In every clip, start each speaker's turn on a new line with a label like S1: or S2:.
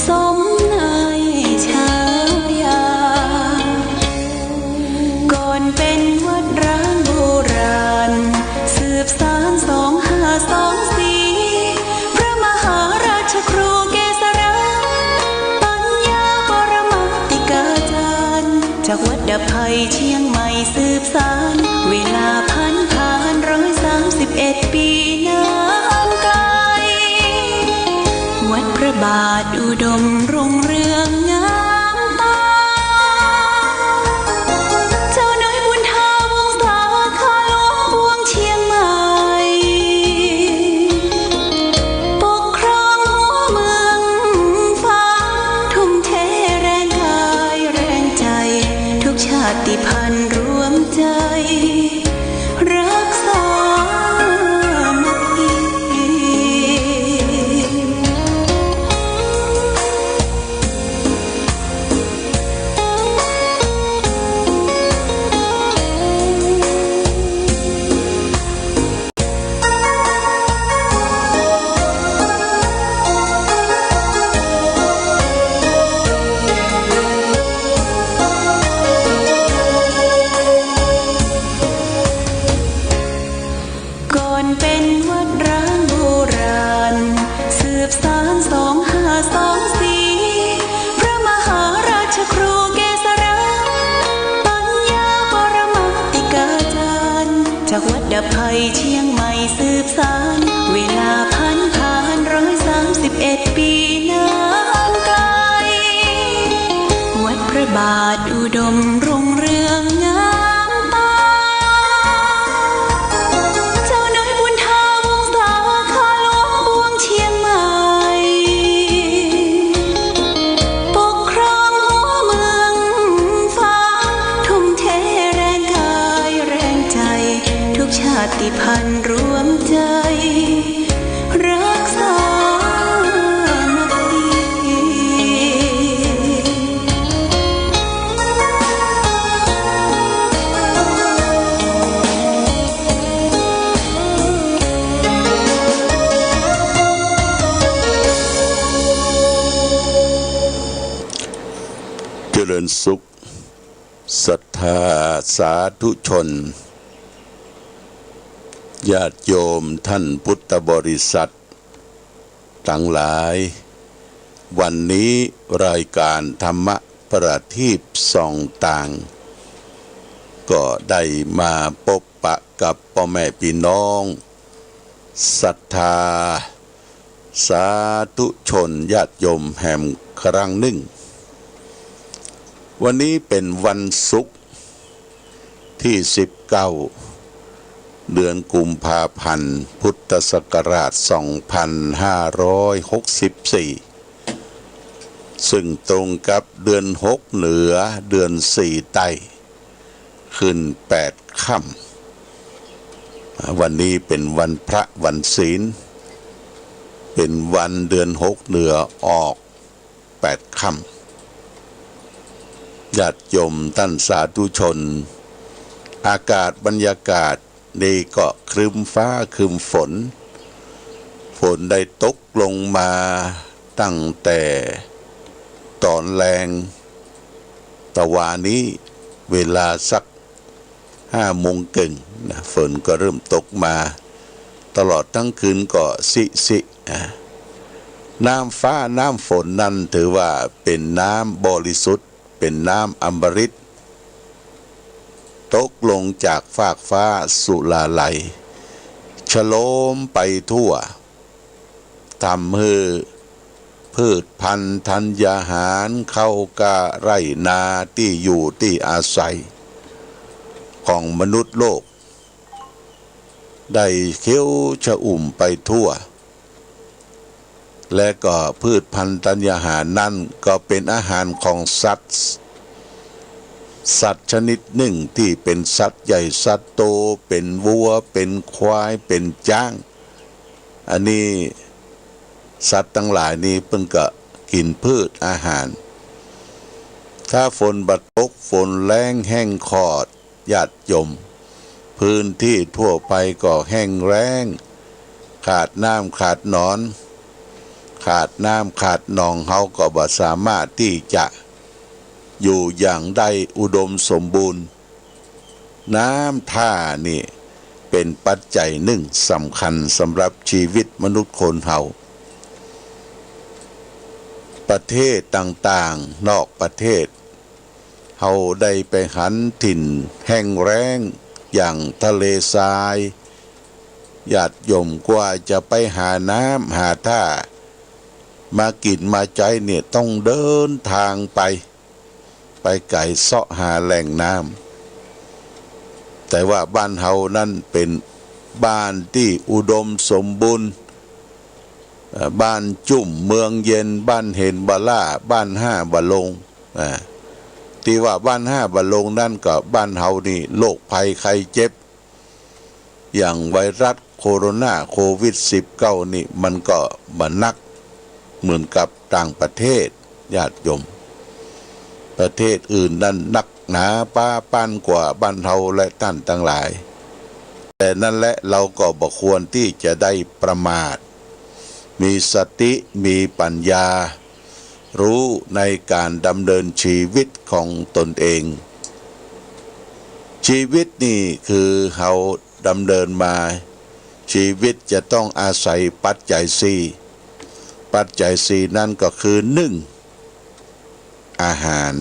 S1: สมนายชายาก่อนเป็นวัดร้างโบราณสืบสาน2524พระมหาราชครูเกษราปัญญาปรมาติกาจารย์จากวัดดับภัยเชียงใหม่สืบสานเวลาผ่าน131 ปีนานไกลวัดพระบาทอุดมรุ่งเรืองงามตาเจ้าน้อยบุญธาวงศาข้าหลวงปวงเชียงใหม่ปกครองหัวเมืองฟ้าทุ่มเทแรงกายแรงใจทุกชาติพันธุ์รวมใจรักษาเป็นวัดร้างโบราณสืบสาน2524พระมหาราชครูเกษราปัญญาปรมาติกาจารย์จากวัดดับภัยเชียงใหม่สืบสานเวลาผ่าน131 ปีนานไกลวัดพระบาทอุดมรุ่งเรืองงามตาเชียงใหม่ปกครองหัวเมืองฟ้าทุ่มเทแรงกายแรงใจทุกชาติพันธุ์รวมใจรักษามัคคี
S2: เจริญสุขศรัทธาสาธุชนญาติโยมท่านพุทธบริษัททั้งหลายวันนี้รายการธรรมประทีปส่องต่างก็ได้มาพบปะกับพ่อแม่พี่น้องศรัทธาสาธุชนญาติโยมแห่งครั้งหนึ่งวันนี้เป็นวันศุกร์ที่19 เดือนกุมภาพันธ์พุทธศักราช 2564 ซึ่งตรงกับเดือน6เหนือเดือน4ใต้ขึ้น8ค่ำวันนี้เป็นวันพระวันศีลเป็นวันเดือน6เหนือออก8ค่ำญาติโยมท่านสาธุชนอากาศบรรยากาศนี่ก็ครึ้มฟ้าครึ้มฝนได้ตกลงมาตั้งแต่ตอนแรงตะวานี้เวลาสัก5 โมงครึ่งฝนก็เริ่มตกมาตลอดทั้งคืนก็สิน้ำฟ้าน้ำฝนนั้นถือว่าเป็นน้ำบริสุทธิ์เป็นน้ำอมฤตตกลงจากฟากฟ้าสุราลัยฉโลมไปทั่วทำให้พืชพันธุ์ธัญญาหารเข้ากะไร่นาที่อยู่ที่อาศัยของมนุษย์โลกได้เขียวชอุ่มไปทั่วและก็พืชพันธุ์ธัญญาหารนั่นก็เป็นอาหารของสัตว์ชนิดหนึ่งที่เป็นสัตว์ใหญ่สัตว์โตเป็นวัวเป็นควายเป็นช้างอันนี้สัตว์ทั้งหลายนี้เพิ่งก็กินพืชอาหารถ้าฝนบัดตกฝนแรงแห้งขอดญาติโยมพื้นที่ทั่วไปก็แห้งแล้งขาดน้ำขาดหนอน ขาดน้ำขาดหนองเฮาก็บ่สามารถที่จะอยู่อย่างได้อุดมสมบูรณ์น้ำท่านี่เป็นปัจจัยหนึ่งสำคัญสำหรับชีวิตมนุษย์คนเฮาประเทศต่างๆนอกประเทศเฮาได้ไปหันถิ่นแห้งแล้งอย่างทะเลทรายญาติโยมกว่าจะไปหาน้ำหาท่ามากินมาใจเนี่ยต้องเดินทางไปไก่เสาะหาแหล่งน้ำแต่ว่าบ้านเฮานั่นเป็นบ้านที่อุดมสมบูรณ์บ้านจุ่มเมืองเย็นบ้านเห็นบาล่าบ้านห้าบาลงที่ว่าบ้านห้าบาลงนั่นก็บ้านเฮานี่โรคภัยไข้เจ็บอย่างไวรัสโคโรนาโควิด-19นี่มันก็บ่หนักเหมือนกับต่างประเทศญาติโยมประเทศอื่นนั้นหนักหนาป้าป้านกว่าบ้านเฮาและท่านทั้งหลายแต่นั่นแหละเราก็บ่ควรที่จะได้ประมาทมีสติมีปัญญารู้ในการดำเนินชีวิตของตนเองชีวิตนี่คือเฮาดำเนินมาชีวิตจะต้องอาศัยปัจจัยสี่ปัจจัยสี่นั่นก็คือหนึ่งอาหาร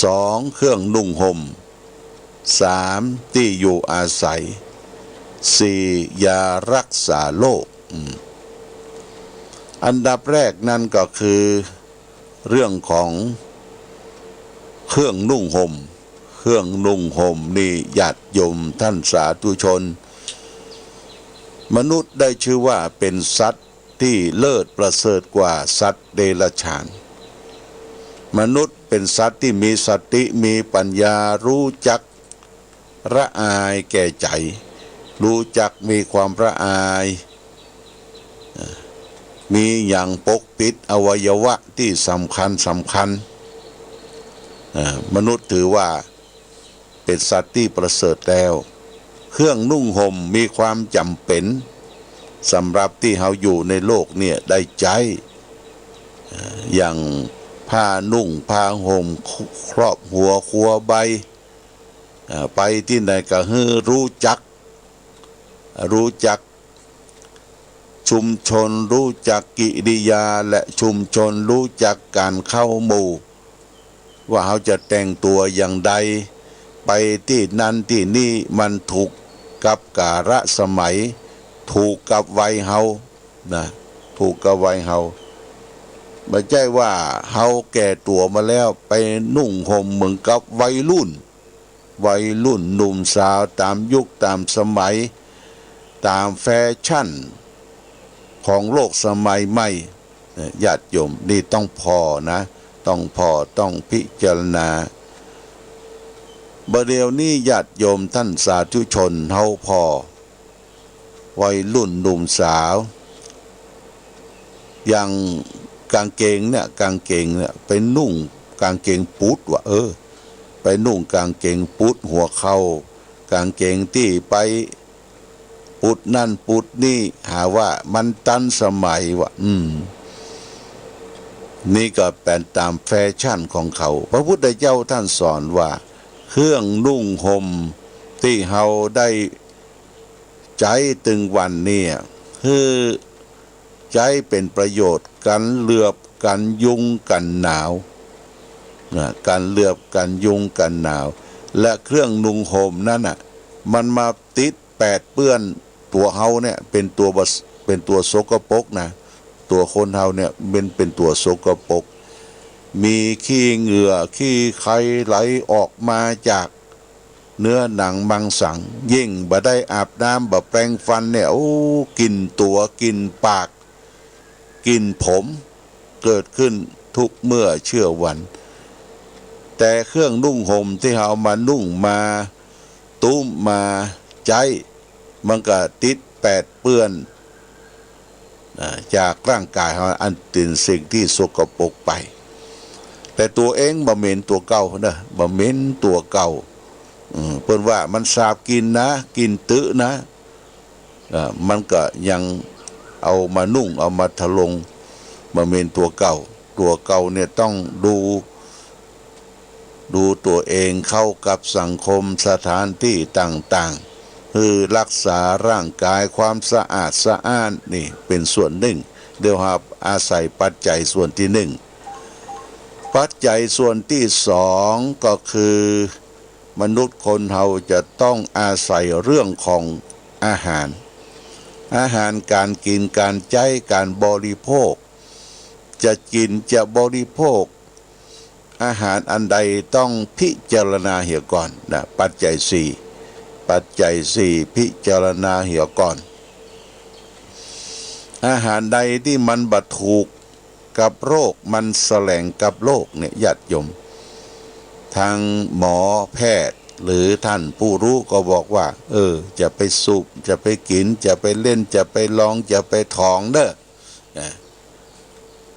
S2: สองเครื่องนุ่งห่มสามที่อยู่อาศัยสี่ยารักษาโรคอันดับแรกนั่นก็คือเรื่องของเครื่องนุ่งห่มเครื่องนุ่งห่มนี่ญาติโยมท่านสาธุชนมนุษย์ได้ชื่อว่าเป็นสัตว์ที่เลิศประเสริฐกว่าสัตว์เดรัจฉานมนุษย์เป็นสัตว์ที่มีสติมีปัญญารู้จักละอายแก่ใจรู้จักมีความละอายมีอย่างปกปิดอวัยวะที่สำคัญมนุษย์ถือว่าเป็นสัตว์ที่ประเสริฐแล้วเครื่องนุ่งห่มมีความจำเป็นสำหรับที่เราอยู่ในโลกเนี่ยได้ใจอย่างผ้านุ่งผ้าห่มครอบหัวคัวใบไปที่ไหนก็รู้จักชุมชนรู้จักกิริยาและชุมชนรู้จักการเข้าหมู่ว่าเขาจะแต่งตัวอย่างใดไปที่นั่นที่นี่มันถูกกับกาลสมัยถูกกับวัยเฮานะถูกกับวัยเฮาไม่ใช่ว่าเฮาแก่ตัวมาแล้วไปนุ่งห่มเหมือนกับวัยรุ่นหนุ่มสาวตามยุคตามสมัยตามแฟชั่นของโลกสมัยใหม่ญาติโยมนี่ต้องพอนะต้องพิจารณาบัดเดี๋ยวนี้ญาติโยมท่านสาธุชนเฮาพอวัยรุ่นหนุ่มสาวอย่างกางเกงเนี่ยไปนุ่งกางเกงปุดว่ะไปนุ่งกางเกงปุดหัวเข่ากางเกงที่ไปปุดนั่นปุดนี่หาว่ามันตันสมัยว่ะนี่ก็เป็นตามแฟชั่นของเขาพระพุทธเจ้าท่านสอนว่าเครื่องนุ่งห่มที่เฮาได้ใจตึงวันเนี่ยคือใจเป็นประโยชน์กันเหลือบกันยุงกันหนาวกันเหลือบกันยุงกันหนาวและเครื่องนุ่งห่มนั่นน่ะมันมาติดแปดเปื้อนตัวเฮาเนี่ยเป็นตัวสกปรกนะตัวคนเฮาเนี่ยเป็นตัวสกปรกมีขี้เหงื่อขี้ไขไหลออกมาจากเนื้อหนังมังสังยิ่งบ่ได้อาบน้ำบ่แปรงฟันเนี่ยกินตัวกินปากกินผมเกิดขึ้นทุกเมื่อเชื่อวันแต่เครื่องนุ่งห่มที่เอามานุ่งมาตุ้มมาใจมันก็ติดแปดเปื้อนจากร่างกายของอันเป็นสิ่งที่สกปรกไปแต่ตัวเองบ่เหม็นตัวเก่านะบ่เหม็นตัวเก่าเพิ่นว่ามันสาบกินนะกินตื้อนะมันก็ยัง เอามานุ่งเอามาทะลงมาเป็นตัวเก่าเนี่ยต้องดูตัวเองเข้ากับสังคมสถานที่ต่างๆคือรักษาร่างกายความสะอาดสะอ้านนี่เป็นส่วนหนึ่งเดี๋ยวครับอาศัยปัจจัยส่วนที่หนึ่งปัจจัยส่วนที่สองก็คือมนุษย์คนเราจะต้องอาศัยเรื่องของอาหารการกินการใช้การบริโภคจะกินจะบริโภคอาหารอันใดต้องพิจารณาเหี่ยก่อนนะปัจจัยสี่พิจารณาเหี่ยก่อนอาหารใดที่มันบรรทุกกับโรคมันแสลงกับโรคเนี่ยญาติโยมทางหมอแพทย์หรือท่านผู้รู้ก็บอกว่าจะไปสูบจะไปกินจะไปเล่นจะไปลองจะไปท้องเด้อ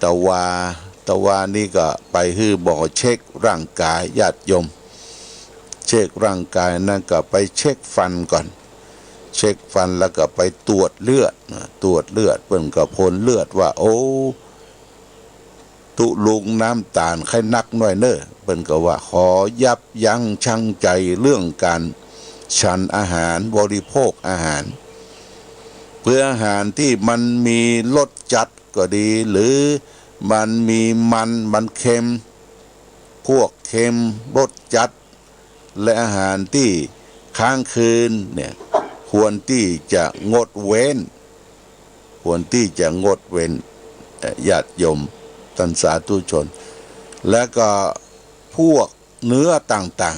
S2: ตะวานี่ก็ไปฮื้อบอกเช็คร่างกายญาติโยมเช็คร่างกายนั่นก็ไปเช็คฟันก่อนเช็คฟันแล้วก็ไปตรวจเลือดเพิ่นก็ผลเลือดว่าโอ้ตุลุงน้ำตาลไข้นักหน่อยเน้อเพิ่นก็ว่าขอยับยั้งชั่งใจเรื่องการฉันอาหารบริโภคอาหารเพื่ออาหารที่มันมีรสจัดก็ดีหรือมันมีมันเค็มพวกเค็มรสจัดและอาหารที่ค้างคืนเนี่ยควรที่จะงดเว้นญาติโยมท่านสาธุชนและก็พวกเนื้อต่าง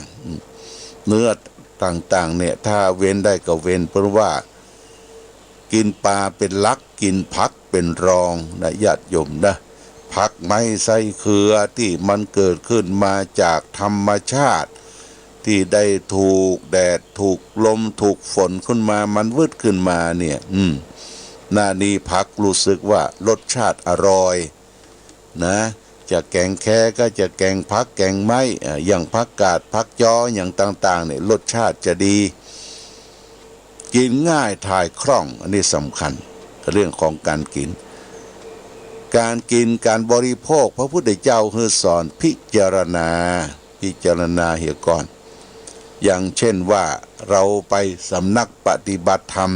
S2: เนี่ยถ้าเว้นได้ก็เว้นเพราะว่ากินปลาเป็นหลักกินผักเป็นรองนะญาติโยมนะผักไม้ไส้เครือที่มันเกิดขึ้นมาจากธรรมชาติที่ได้ถูกแดดถูกลมถูกฝนขึ้นมามันวืดขึ้นมาเนี่ยหน้านี้ผักรู้สึกว่ารสชาติอร่อยนะจะแกงแค่ก็จะแกงผักแกงไม้อย่างผักกาดผักจ้ออย่างต่างๆเนี่ยรสชาติจะดีกินง่ายถ่ายคล่องอันนี้สำคัญเรื่องของการกินการบริโภคพระพุทธเจ้าคือสอนพิจารณาเหี่ยก่อนอย่างเช่นว่าเราไปสำนักปฏิบัติธรรม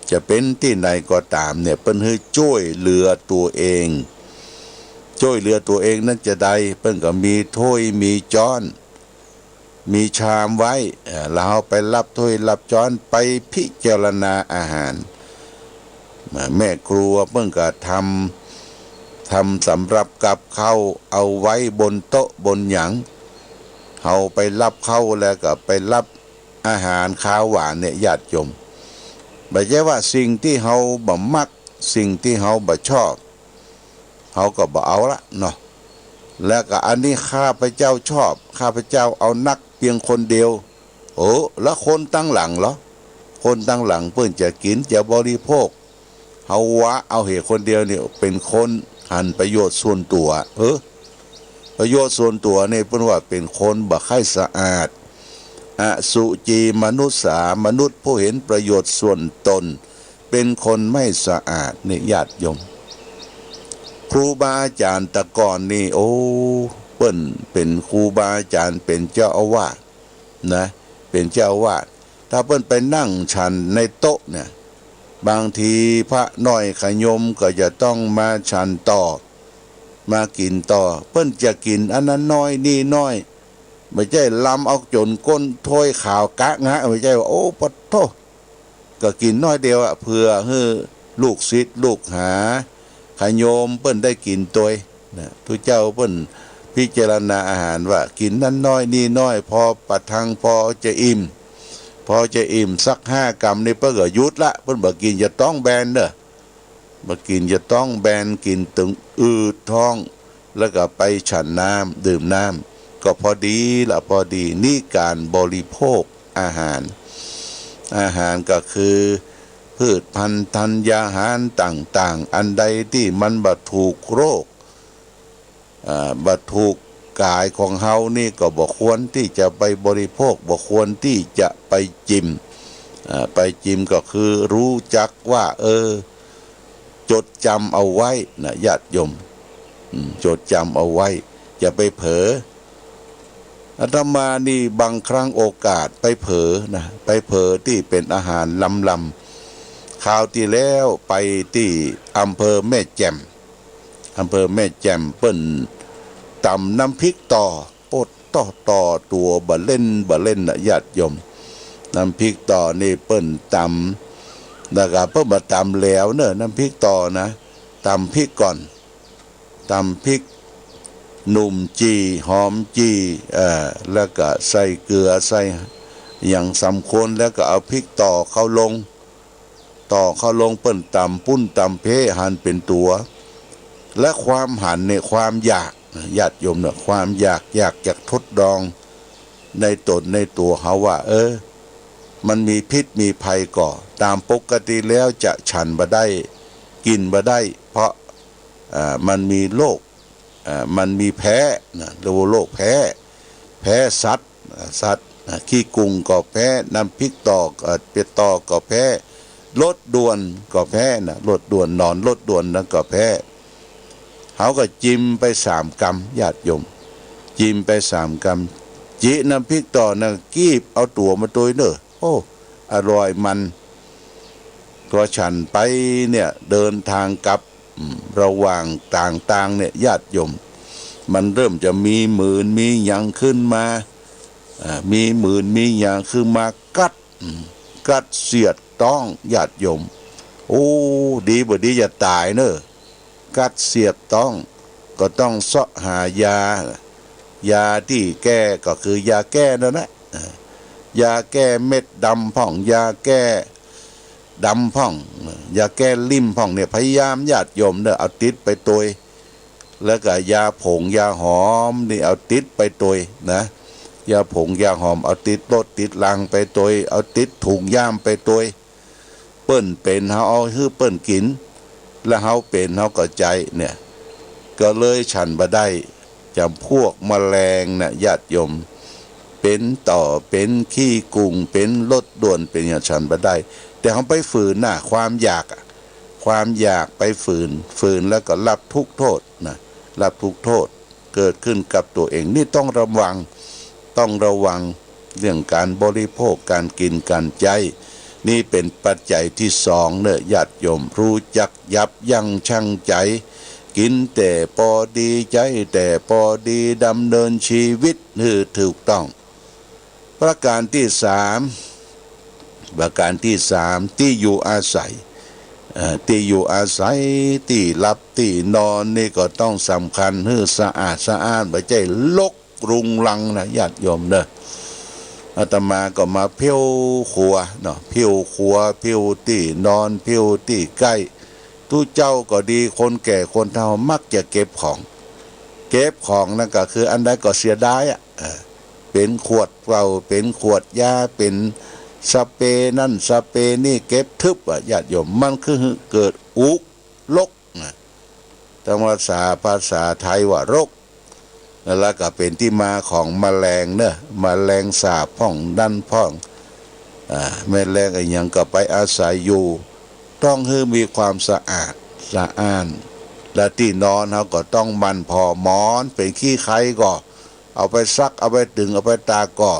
S2: จะเป็นที่ไหนก็ตามเนี่ยเปิ้นให้ช่วยเหลือตัวเองนั่นจะได้เปิ้นก็มีถ้วยมีจ้อนมีชามไว้เราไปรับถ้วยรับจ้อนไปพิจารณาอาหารแม่ครัวเปิ้นก็ทำสำหรับกับข้าวเอาไว้บนโต๊ะบนหยังเฮาไปรับเข้าแล้วก็ไปรับอาหารข้าวหวานเนี่ยญาติโยมไม่ใช่ว่าสิ่งที่เฮาบ่มักสิ่งที่เฮาบ่ชอบเฮาก็บ่เอาละเนาะแล้วก็อันนี้ข้าพเจ้าชอบข้าพเจ้าเอานักเพียงคนเดียวแล้วคนตั้งหลังเหรอคนตั้งหลังเพิ่นจะกินจะบริโภคเฮาวะเอาเหตุคนเดียวเนี่ยเป็นคนหันประโยชน์ส่วนตัวประโยชน์ส่วนตัวเนี่ยเพิ่นว่าเป็นคนบ่ค่อยสะอาดอสุจีมนุษามนุษย์ผู้เห็นประโยชน์ส่วนตนเป็นคนไม่สะอาดนี่ญาติโยมครูบาอาจารย์แต่ก่อนนี่เปิ้นเป็นครูบาอาจารย์เป็นเจ้าอาวาสนะเป็นเจ้าอาวาสถ้าเปิ้นไปนั่งฉันในโต๊ะเนี่ยบางทีพระน้อยขยมก็จะต้องมาฉันต่อมากินต่อเปิ้นจะกินอันนั้นน้อยนี่น้อยไม่ใช่ลำเอาจนก้นถ้วยขาวกะงะไม่ใช่ว่าปะโทก็กินน้อยเดียวเพื่อให้ลูกศิษย์ลูกหาขโยมเปิ้นได้กินตัวนะทุกเจ้าเปิ้นพิจารณาอาหารว่ากินนั้นน้อยนี่น้อยพอประทังพอจะอิ่มสัก5 กรัมนี่เปิ้นก็หยุดละเปิ้นบ่กินจะต้องแบนเด้อบ่กินจะต้องแบนกินตึงอืดท้องแล้วก็ไปฉันน้ำดื่มน้ำก็พอดีนี่การบริโภคอาหารก็คือพืชพันธุ์ธัญญาหารต่างๆอันใดที่มันบ่ถูกโรคบ่ถูกกายของเฮานี่ก็บ่ควรที่จะไปบริโภคบ่ควรที่จะไปจิ้มก็คือรู้จักว่า จดจำเอาไว้นะญาติโยมจดจำเอาไว้อย่าไปเผลออาตมานี่บางครั้งโอกาสไปเผลอนะไปเผลอที่เป็นอาหารลำคราวที่แล้วไปที่อำเภอแม่แจ่มเปิ้นตำน้ำพริกต่อโอดต่อตัวบะเล่นนะญาติโยมน้ำพริกต่อนี่เปิ้นตำนะครับเพิ่นมาตำแล้วเนอะน้ำพริกต่อนะตำพริกก่อนตำพริกหนุ่มจีหอมจีแล้วก็ใส่เกลือใส่อย่างสำคัญแล้วก็เอาพริกต่อเข้าลงเปิ้นตำปุ้นตำเพหั่นเป็นตัวและความหั่นเนี่ยความอยากญาติโยมเนี่ยความอยากจะทดลองในตนในตัวเขาว่ามันมีพิษมีภัยก่อตามปกติแล้วจะฉันบ่ได้กินบ่ได้เพราะมันมีโรคมันมีแพ้นะเรียกว่าโรคแพ้สัตว์ขี้กุงก็แพ้น้ำพริกตอกเป็ดตอกก็แพ้รถด่วนก็แพ้นะรถด่วนนอนรถด่วนนั่นก็แพ้เขาก็จิ้มไป3 กำญาติโยมจิ้มไป3 กำจิน้ำพริกต่อนะกีบเอาตัวมาตัวเนอะโอ้อร่อยมันก็ฉันไปเนี่ยเดินทางกลับระหว่างต่างเนี่ยญาติโยมมันเริ่มจะมีหมื่นมีหยังขึ้นมามีหมื่นมีหยังขึ้นมากัดเสียดต้องญาติโยมโอ้ดีบ่ดีจะตายเนอะกัดเสียดต้องก็ต้องเสาะหายาที่แก้ก็คือยาแก้นั่นแหละยาแก้เม็ดดำพ่องยาแก้ดำพ่องยาแก้ลิ่มพ่องเนี่ยพยายามญาติโยมเนี่ยเอาติดไปตัวแล้วก็ยาผงยาหอมนี่เอาติดไปตัวนะยาผงยาหอมเอาติดรถติดลังไปตัวเอาติดถุงย่ามไปตัวเปิ้นเป็นเฮาเอาฮื้อเปิ้นกินแล้วเฮาเป็นเฮาก็ใจเนี่ยก็เลยฉันบ่ได้จำพวกแมลงนะญาติโยมเป็นต่อเป็นขี้กุงเป็นรถด่วนเป็นอย่างฉันบ่ได้แต่เขาไปฝืนน่ะความอยากไปฝืนแล้วก็รับทุกโทษนะรับทุกโทษเกิดขึ้นกับตัวเองนี่ต้องระวังเรื่องการบริโภคการกินการใจนี่เป็นปัจจัยที่2เนี่ยญาติโยมรู้จักยับยั้งชั่งใจกินแต่พอดีใจแต่พอดีดำเนินชีวิตถูกต้องประการที่3ที่อยู่อาศัยที่หลับที่นอนนี่ก็ต้องสำคัญให้สะอาดไม่ใช่รกรุงรังนะญาติโยมเด้ออาตมาก็มาเพี้ยวครัวเนาะเพี้ยวที่นอนเพี้ยวที่ใกล้ทุกเจ้าก็ดีคนแก่คนเฒ่ามักจะเก็บของนั่นก็คืออันใดก็เสียดายเป็นขวดเปล่าเป็นขวดยาเป็นสเปรย์นั่นสเปรย์นี่เก็บทึบญาติโยมมันคือเกิดอุกลกตามภาษาไทยว่ารกแล้วก็เป็นที่มาของแมลงเนอะแมลงสาบพ่องดันพ่องแมลงอย่างก็ไปอาศัยอยู่ต้องให้มีความสะอาดและที่นอนเขาก็ต้องมันพอหมอนเป็นขี้ไข่ก็เอาไปซักเอาไปดึงเอาไปตากก็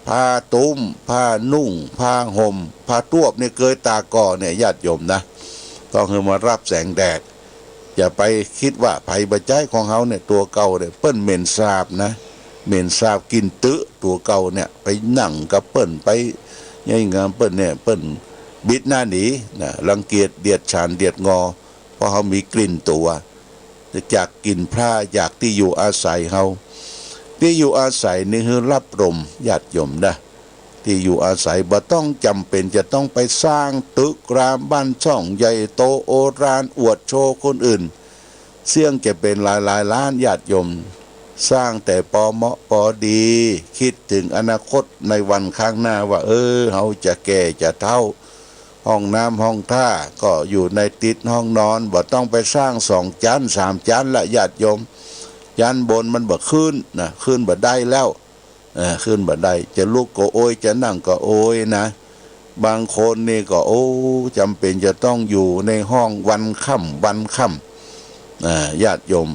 S2: ผ้าตุ้มผ้านุ่งผ้าห่มผ้าต้วบเนี่ยเกยตากก่อเนี่ยญาติโยมนะต้องให้มารับแสงแดดอย่าไปคิดว่าภัยบัจจัยของเขาเนี่ยตัวเก่าเนี่ยเปิ้นเหม็นสาบนะเหม็นสาบกินตื้อตัวเก่าเนี่ยไปนั่งกับเปิ้นไปย่ายงามเปิ้นเนี่ยเปิ้นบิดหน้าหนีนะรังเกียจเดียดฉานเดียดงอเพราะเขามีกลิ่นตัวจากกลิ่นพระจากที่อยู่อาศัยเขาที่อยู่อาศัยนี่คือรับลมญาติโยมนะที่อยู่อาศัยบ่ต้องจำเป็นจะต้องไปสร้างตึกรามบ้านช่องใหญ่โตโอฬารอวดโชว์คนอื่นเสี่ยงจะเป็นหลายล้านญาติโยมสร้างแต่พอเหมาะพอดีคิดถึงอนาคตในวันข้างหน้าว่าเขาจะแก่จะเฒ่าห้องน้ำห้องท่าก็อยู่ในติดห้องนอนบ่ต้องไปสร้าง2 ชั้น3 ชั้นละญาติโยมชั้นบนมันบ่ขึ้นนะขึ้นบ่ได้แล้วขึ้นบ่ได้จะลุกก็โอยจะนั่งก็โอยนะ บางคนนี่ก็โอ้จำเป็นจะต้องอยู่ในห้องวันค่ำญาติโยม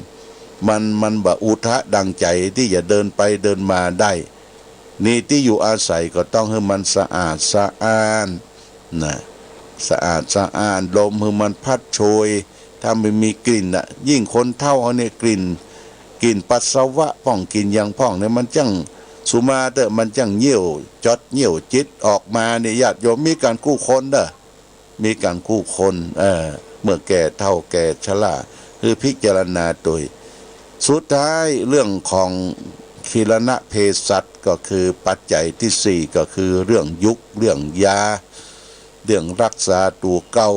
S2: มันบะอุทะดังใจที่จะเดินไปเดินมาได้นี่ที่อยู่อาศัยก็ต้องให้มันสะอาดสะอ้านสะอาดสะอ้านลมให้มันพัดโชยถ้าไม่มีกลิ่นยิ่งคนเฒ่าเอาเนี่ยกลิ่นปัสสาวะป้องกินอย่างป้องเนี่ยมันจังสุมาเด้อมันจังเหี่ยวจดเหี่ยวจิตออกมาเนี่ยญาติโยมมีการกู้คนเด้อมีการกู้คนเมื่อแก่เฒ่าแก่ชราคือพิจารณาโดยสุดท้ายเรื่องของคีรณะเภสัชก็คือปัจจัยที่สี่ก็คือเรื่องยุคเรื่องยาเรื่องรักษาตัวเก่า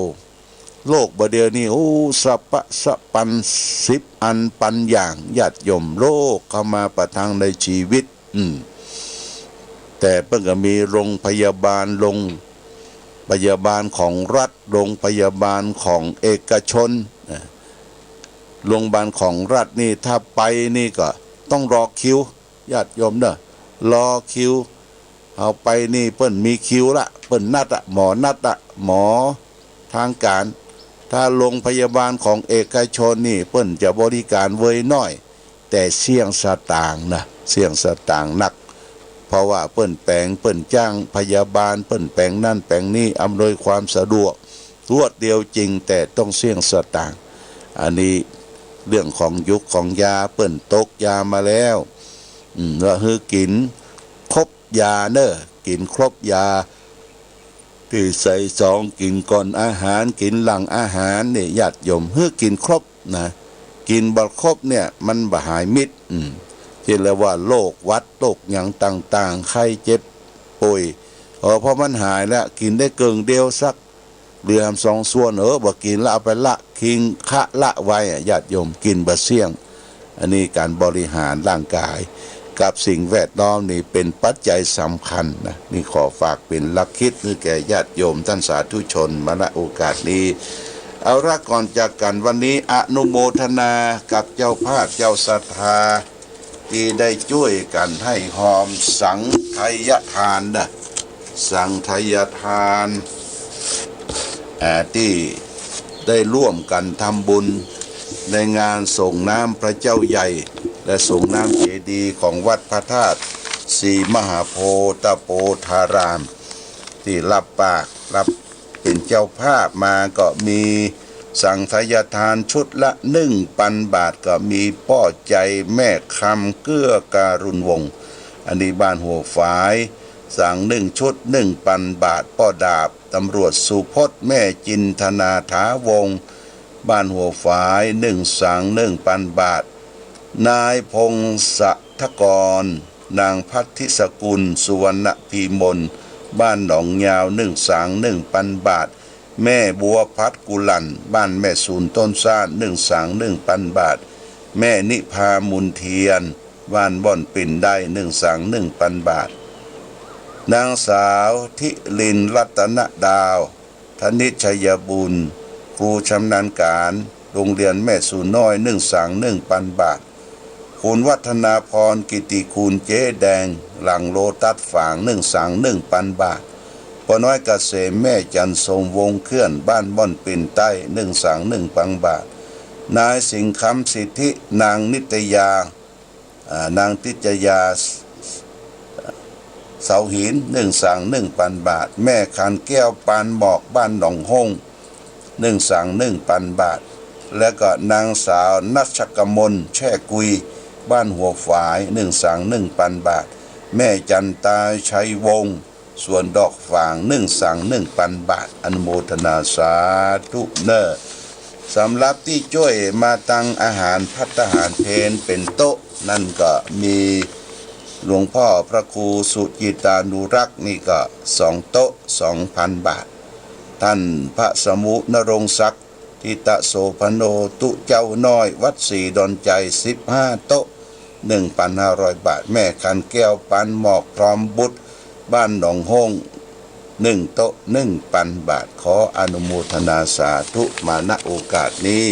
S2: โลกบเดียวนี้โอ้สัพพะสะปัน10 อันปันอย่างญาติโยมโลกเข้ามาประทังในชีวิตแต่เพิ่งก็มีโรงพยาบาลของรัฐโรงพยาบาลของเอกชนโรงพยาบาลของรัฐนี่ถ้าไปนี่ก็ต้องรอคิวญาติโยมเด้อรอคิวเอาไปนี่เปิ้นมีคิวละเปิ้นนัดหมอนัดหมอทางการถ้าโรงพยาบาลของเอกชนนี่เปิ้นจะบริการเว้ยน้อยแต่เสี่ยงสตางค์เสี่ยงสตางค์นักเพราะว่าเปิ้นแปลงเปิ้นจ้างพยาบาลเปิ้นแปลงนั่นแปลงนี่อำนวยความสะดวกรวดเดียวจริงแต่ต้องเสี่ยงสตางค์อันนี้เรื่องของยุคของยาเปิ้นตกยามาแล้วว่าคือกินครบยากินครบยาที่ใส่ซองกินก่อนอาหารกินหลังอาหารเนี่ยญาติโยมคือกินครบกินบ่ครบเนี่ยมันบ่หายมิตรที่เรียกว่าโรควัดโรคหยังต่างๆไข้เจ็บป่วยพอมันหายแล้วกินได้เกิงเดียวสักเหลือ2 ส่วนบ่กินแล้วเอาไปละคิงคะละไว้ญาติโยมกินบ่เสี่ยงอันนี้การบริหารร่างกายกับสิ่งแวดล้อมนี่เป็นปัจจัยสำคัญนี่ขอฝากเป็นหลักคิดให้แก่ญาติโยมท่านสาธุชนมาณโอกาสนี้เอาละก่อนจากกันวันนี้อนุโมทนากับเจ้าภาพเจ้าศรัทธาที่ได้ช่วยกันให้หอมสังไทยทานสังไทยทานที่ได้ร่วมกันทำบุญในงานส่งน้ำพระเจ้าใหญ่และส่งน้ำเจดีย์ของวัดพระธาตุศรีมหาโพธิโพธารามที่รับปากรับเป็นเจ้าภาพมาก็มีสังฆทานทานชุดละ1,000 บาทก็มีป้อใจแม่คำเกื้อการุณวงศ์อันนี้บ้านหัวฝายสั่ง1 ชุด 1,000 บาทป้อดาบตำรวจสุพจน์แม่จินธนาถาวงศ์บ้านหัวฝายสั่ง 1,000 บาทนายพงศธกรนางพัทธิสกุลสุวรรณพีมลบ้านหนองยาวสั่ง 1,000 บาทแม่บัวพัดกุลันบ้านแม่ศูนย์ต้นซ่านสั่ง 1,000 บาทแม่นิพามุนเทียนบ้านบ่อนปิ่นได้สั่ง 1,000 บาทนางสาวทิลินรัตนดาวธนิชยบุญครูชำนาญการโรงเรียนแม่สูน้อยสั่ง 1,000 บาทคุณวัฒนาพรกิติคูณเจ๊แดงหลังโลตัสฝางสั่ง 1,000 บาทปอน้อยเกษมแม่จันทร์ทรงวงเคลื่อนบ้านบ่อนปิ่นใต้สั่ง 1,000 บาทนายสิงห์คำสิทธินางนิตยานางติจยาเสาหินสั่ง 1,000 บาทแม่ขันแก้วปานหมอกบ้านหนองห้งสั่ง 1,000 บาทและก็นางสาวนัชกมลแช่กุยบ้านหัวฝายสั่ง 1,000 บาทแม่จันตาชัยวงศ์ส่วนดอกฝางสั่ง 1,000 บาทอนุโมทนาสาธุสำหรับที่ช่วยมาตั้งอาหารภัตตาหารเพลเป็นโต๊ะนั่นก็มีหลวงพ่อพระครูสุจิตานุรักษ์นี่ก็2 โต๊ะ 2,000 บาทท่านพระสมุนรงค์ศักดิ์ทิตะโสพโนตุเจ้าน้อยวัดศรีดอนใจ15 โต๊ะ 1,500 บาทแม่ขันแก้วปันหมอกพร้อมบุตรบ้านหนองห้ง1 โต๊ะ 1,000 บาทขออนุโมทนาสาธุมาณโอกาสนี้